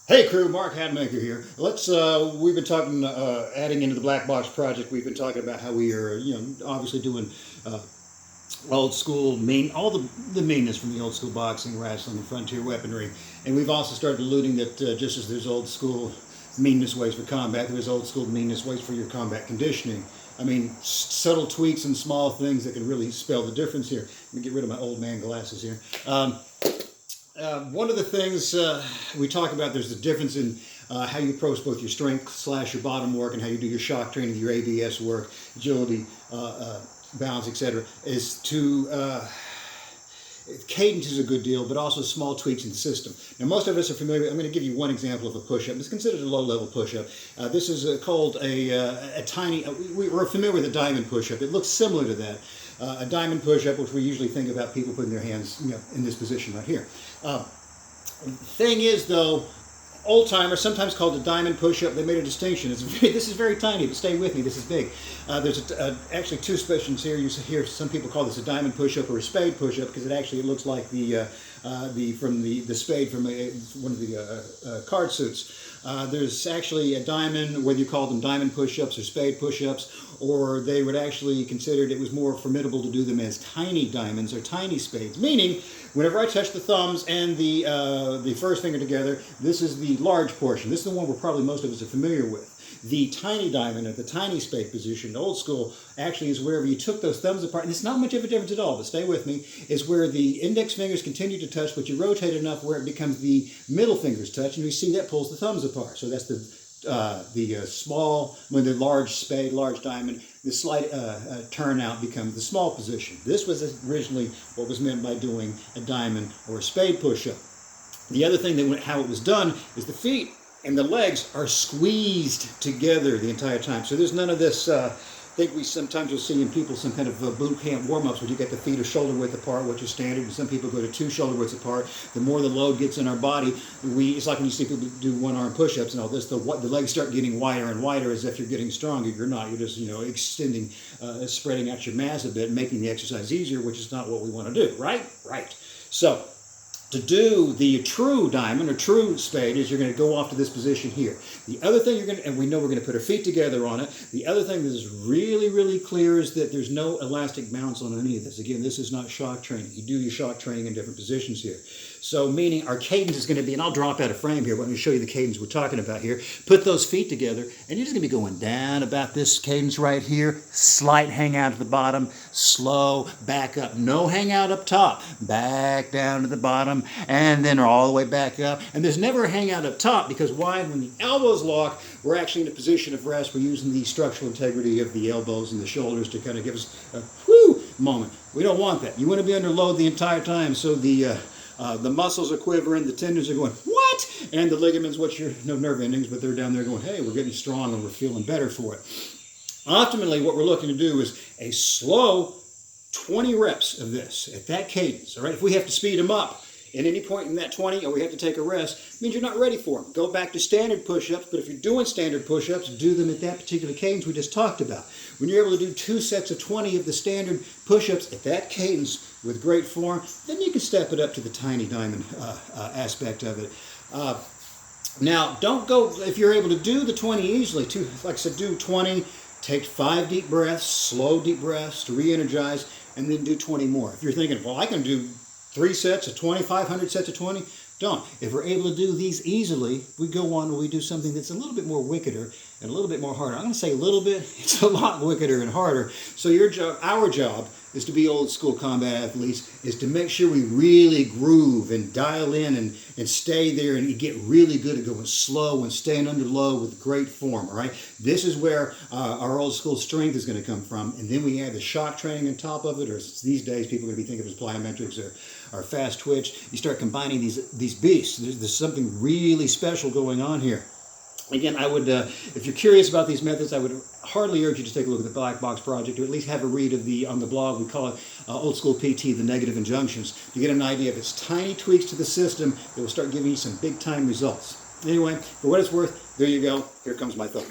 Hey crew, Mark Hatmaker here. We've been talking, adding into the Black Box project, we've been talking about how we are, obviously doing uh, old school, all the maintenance from the old school boxing, wrestling, and frontier weaponry. And we've also started alluding that just as there's old school meanness ways for combat, there's old school meanness ways for your combat conditioning. I mean, subtle tweaks and small things that can really spell the difference here. Let me get rid of my old man glasses here. One of the things we talk about, there's the difference in how you approach both your strength / your bottom work and how you do your shock training, your ABS work, agility, balance, etc. is to cadence is a good deal, but also small tweaks in the system. Now, most of us are familiar. I'm going to give you one example of a push-up. It's considered a low-level push-up. This is called a tiny. We're familiar with a diamond push-up. It looks similar to that. A diamond push-up, which we usually think about people putting their hands, in this position right here. Thing is, though, old-timers, sometimes called a diamond push-up, they made a distinction. This is very tiny, but stay with me, this is big. There's actually two specials here. You hear some people call this a diamond push-up or a spade push-up because it looks like the spade from one of the card suits. There's actually a diamond, whether you call them diamond push-ups or spade push-ups, or they would actually consider it was more formidable to do them as tiny diamonds or tiny spades, meaning whenever I touch the thumbs and the first finger together, this is the large portion. This is the one we're probably most of us are familiar with. The tiny diamond at the tiny spade position, old school, actually is wherever you took those thumbs apart, and it's not much of a difference at all, but stay with me, is where the index fingers continue to touch, but you rotate enough where it becomes the middle fingers touch, and you see that pulls the thumbs apart. So that's the large spade, large diamond, the slight turnout becomes the small position. This was originally what was meant by doing a diamond or a spade push-up. The other thing how it was done is the feet and the legs are squeezed together the entire time. So there's none of this, I think we sometimes will see in people some kind of boot camp warm-ups where you get the feet a shoulder width apart, which is standard, and some people go to 2 shoulder widths apart. The more the load gets in our body, it's like when you see people do one-arm push-ups and all this, the legs start getting wider and wider as if you're getting stronger. You're not. You're just, extending, spreading out your mass a bit, making the exercise easier, which is not what we want to do, right? Right. So, to do the true diamond or true spade is you're going to go off to this position here. The other thing and we know we're going to put our feet together on it. The other thing that is really, really clear is that there's no elastic bounce on any of this. Again, this is not shock training. You do your shock training in different positions here. So meaning our cadence is going to be, and I'll drop out a frame here, but I'm going to show you the cadence we're talking about here. Put those feet together, and you're just going to be going down about this cadence right here. Slight hangout at the bottom, slow, back up. No hangout up top. Back down to the bottom, and then all the way back up. And there's never a hangout up top because why? When the elbows lock, we're actually in a position of rest. We're using the structural integrity of the elbows and the shoulders to kind of give us a whoo moment. We don't want that. You want to be under load the entire time, so the muscles are quivering, the tendons are going, what? And the ligaments, which are no nerve endings, but they're down there going, hey, we're getting strong and we're feeling better for it. Optimally, what we're looking to do is a slow 20 reps of this at that cadence. All right, if we have to speed them up at any point in that 20 or we have to take a rest, it means you're not ready for them. Go back to standard push-ups, but if you're doing standard push-ups, do them at that particular cadence we just talked about. When you're able to do 2 sets of 20 of the standard push-ups at that cadence with great form, then you can step it up to the tiny diamond aspect of it. Now, don't go, if you're able to do the 20 easily, like I said, do 20, take 5 deep breaths, slow deep breaths to re-energize, and then do 20 more. If you're thinking, well, I can do 3 sets of 20, 500 sets of 20, don't. If we're able to do these easily, we go on and we do something that's a little bit more wickeder and a little bit more harder. I'm going to say a little bit, it's a lot wickeder and harder. So our job is to be old school combat athletes, is to make sure we really groove and dial in and stay there and get really good at going slow and staying under load with great form, all right? This is where our old school strength is going to come from, and then we add the shock training on top of it, or these days people are going to be thinking of as plyometrics or fast twitch. You start combining these beasts. There's something really special going on here. Again, I would, if you're curious about these methods, I would hardly urge you to take a look at the Black Box Project, or at least have a read on the blog. We call it Old School PT, the negative injunctions, to get an idea of its tiny tweaks to the system that will start giving you some big-time results. Anyway, for what it's worth, there you go. Here comes my thumb.